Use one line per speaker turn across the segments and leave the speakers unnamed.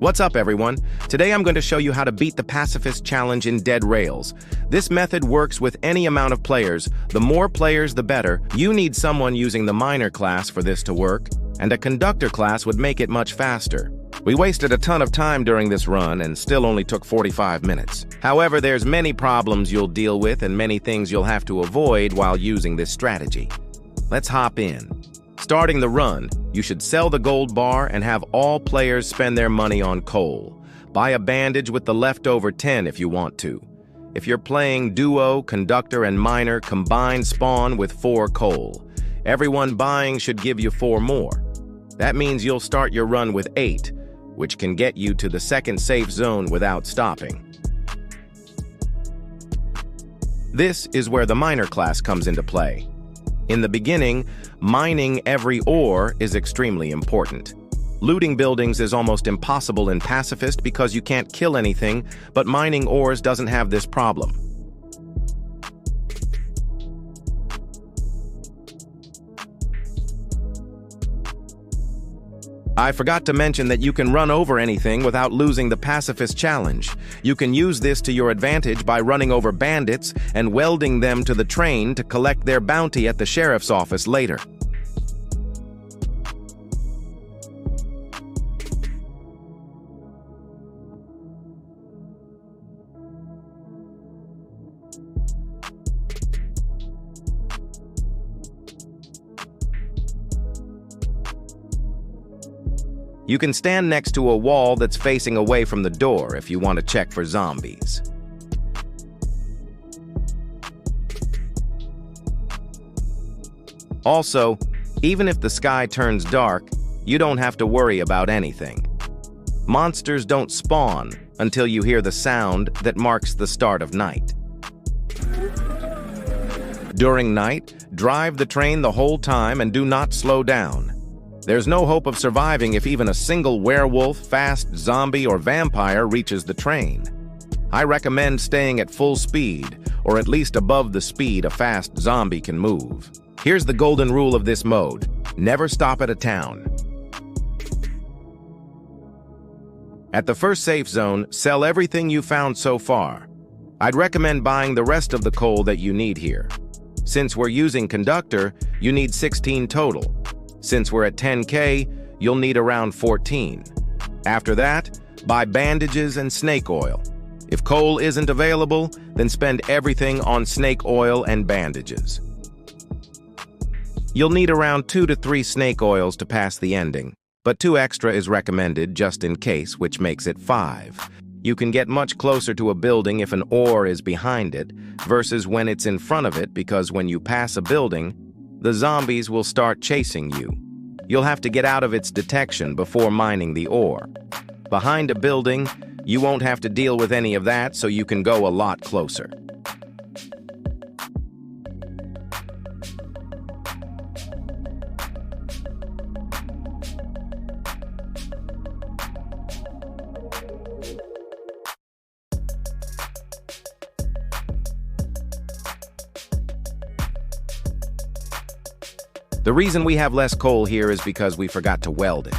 What's up, everyone? Today I'm going to show you how to beat the Pacifist challenge in Dead Rails. This method works with any amount of players. The more players, the better. You need someone using the miner class for this to work, and a conductor class would make it much faster. We wasted a ton of time during this run and still only took 45 minutes. However, there's many problems you'll deal with and many things you'll have to avoid while using this strategy. Let's hop in. Starting the run, you should sell the gold bar and have all players spend their money on coal. Buy a bandage with the leftover 10 if you want to. If you're playing duo, conductor, and miner, combine spawn with 4 coal. Everyone buying should give you 4 more. That means you'll start your run with 8, which can get you to the second safe zone without stopping. This is where the miner class comes into play. In the beginning, mining every ore is extremely important. Looting buildings is almost impossible in Pacifist because you can't kill anything, but mining ores doesn't have this problem. I forgot to mention that you can run over anything without losing the Pacifist challenge. You can use this to your advantage by running over bandits and welding them to the train to collect their bounty at the sheriff's office later. You can stand next to a wall that's facing away from the door if you want to check for zombies. Also, even if the sky turns dark, you don't have to worry about anything. Monsters don't spawn until you hear the sound that marks the start of night. During night, drive the train the whole time and do not slow down. There's no hope of surviving if even a single werewolf, fast zombie, or vampire reaches the train. I recommend staying at full speed, or at least above the speed a fast zombie can move. Here's the golden rule of this mode: never stop at a town. At the first safe zone, sell everything you found so far. I'd recommend buying the rest of the coal that you need here. Since we're using conductor, you need 16 total. Since we're at 10K, you'll need around 14. After that, buy bandages and snake oil. If coal isn't available, then spend everything on snake oil and bandages. You'll need around 2 to 3 snake oils to pass the ending, but 2 extra is recommended just in case, which makes it 5. You can get much closer to a building if an ore is behind it, versus when it's in front of it, because when you pass a building, the zombies will start chasing you. You'll have to get out of its detection before mining the ore. Behind a building, you won't have to deal with any of that, so you can go a lot closer. The reason we have less coal here is because we forgot to weld it.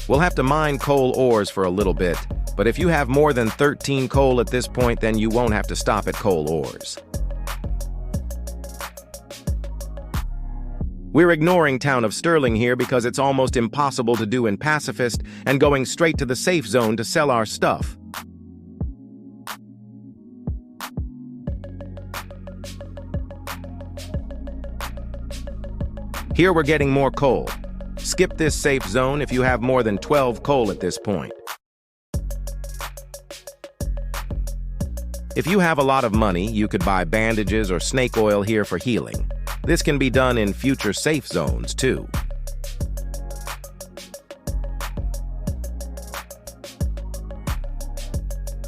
We'll have to mine coal ores for a little bit, but if you have more than 13 coal at this point, then you won't have to stop at coal ores. We're ignoring Town of Sterling here because it's almost impossible to do in Pacifist and going straight to the safe zone to sell our stuff. Here we're getting more coal. Skip this safe zone if you have more than 12 coal at this point. If you have a lot of money, you could buy bandages or snake oil here for healing. This can be done in future safe zones too.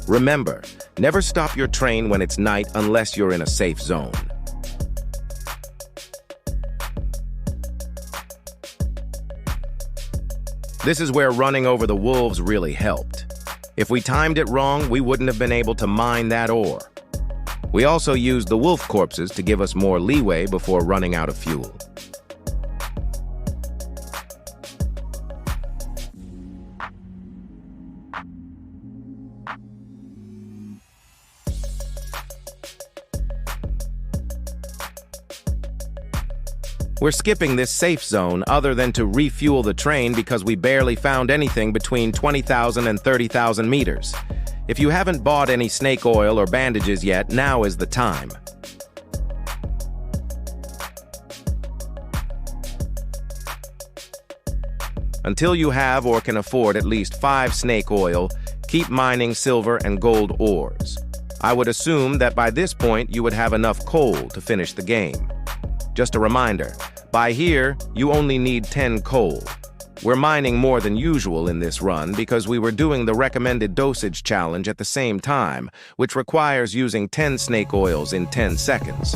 Remember, never stop your train when it's night unless you're in a safe zone. This is where running over the wolves really helped. If we timed it wrong, we wouldn't have been able to mine that ore. We also used the wolf corpses to give us more leeway before running out of fuel. We're skipping this safe zone other than to refuel the train because we barely found anything between 20,000 and 30,000 meters. If you haven't bought any snake oil or bandages yet, now is the time. Until you have or can afford at least 5 snake oil, keep mining silver and gold ores. I would assume that by this point you would have enough coal to finish the game. Just a reminder, by here, you only need 10 coal. We're mining more than usual in this run because we were doing the recommended dosage challenge at the same time, which requires using 10 snake oils in 10 seconds.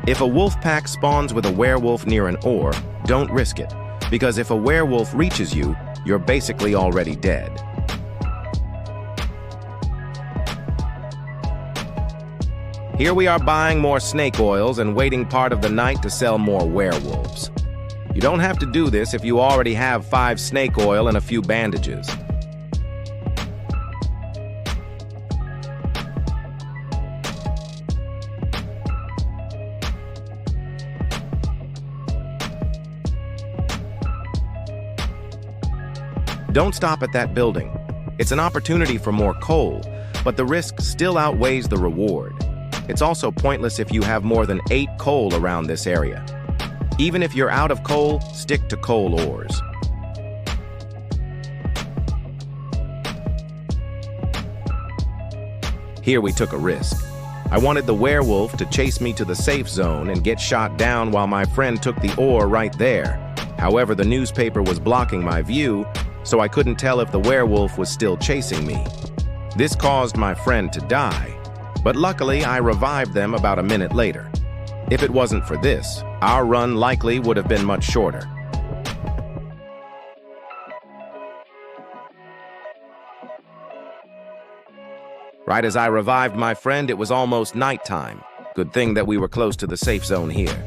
If a wolf pack spawns with a werewolf near an ore, don't risk it, because if a werewolf reaches you, you're basically already dead. Here we are buying more snake oils and waiting part of the night to sell more werewolves. You don't have to do this if you already have 5 snake oil and a few bandages. Don't stop at that building. It's an opportunity for more coal, but the risk still outweighs the reward. It's also pointless if you have more than 8 coal around this area. Even if you're out of coal, stick to coal ores. Here we took a risk. I wanted the werewolf to chase me to the safe zone and get shot down while my friend took the ore right there. However, the newspaper was blocking my view, so I couldn't tell if the werewolf was still chasing me. This caused my friend to die, but luckily I revived them about a minute later. If it wasn't for this, our run likely would have been much shorter. Right as I revived my friend, it was almost nighttime. Good thing that we were close to the safe zone here.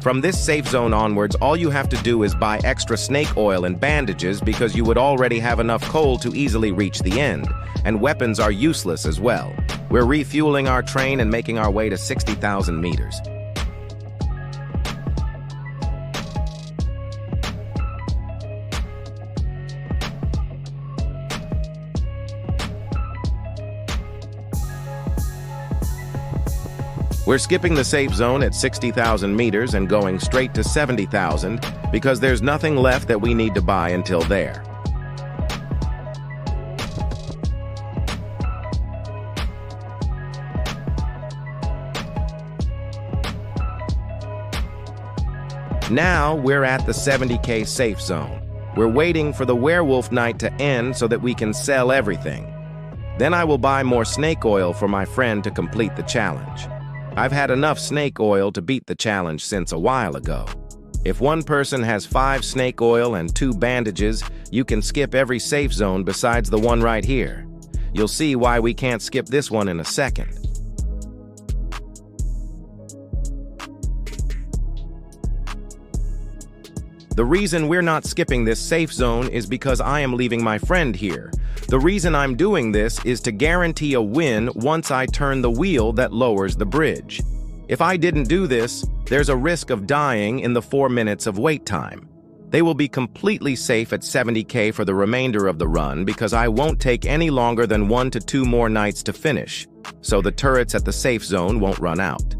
From this safe zone onwards, all you have to do is buy extra snake oil and bandages because you would already have enough coal to easily reach the end, and weapons are useless as well. We're refueling our train and making our way to 60,000 meters. We're skipping the safe zone at 60,000 meters and going straight to 70,000 because there's nothing left that we need to buy until there. Now we're at the 70K safe zone. We're waiting for the werewolf night to end so that we can sell everything. Then I will buy more snake oil for my friend to complete the challenge. I've had enough snake oil to beat the challenge since a while ago. If one person has 5 snake oil and 2 bandages, you can skip every safe zone besides the one right here. You'll see why we can't skip this one in a second. The reason we're not skipping this safe zone is because I am leaving my friend here. The reason I'm doing this is to guarantee a win once I turn the wheel that lowers the bridge. If I didn't do this, there's a risk of dying in the 4 minutes of wait time. They will be completely safe at 70K for the remainder of the run because I won't take any longer than 1 to 2 more nights to finish, so the turrets at the safe zone won't run out.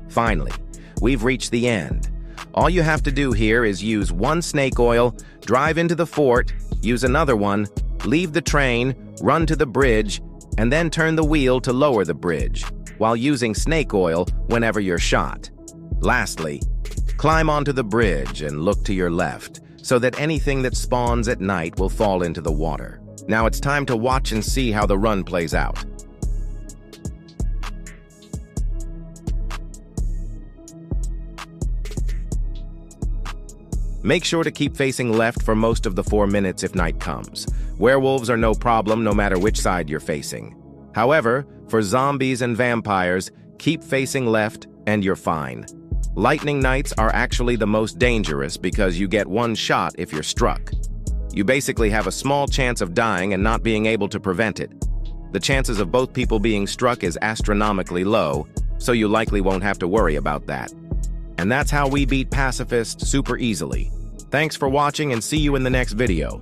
Finally, we've reached the end. All you have to do here is use 1 snake oil, drive into the fort, use another one, leave the train, run to the bridge, and then turn the wheel to lower the bridge, while using snake oil whenever you're shot. Lastly, climb onto the bridge and look to your left, so that anything that spawns at night will fall into the water. Now it's time to watch and see how the run plays out. Make sure to keep facing left for most of the 4 minutes if night comes. Werewolves are no problem no matter which side you're facing. However, for zombies and vampires, keep facing left and you're fine. Lightning nights are actually the most dangerous because you get 1 shot if you're struck. You basically have a small chance of dying and not being able to prevent it. The chances of both people being struck is astronomically low, so you likely won't have to worry about that. And that's how we beat Pacifist super easily. Thanks for watching and see you in the next video.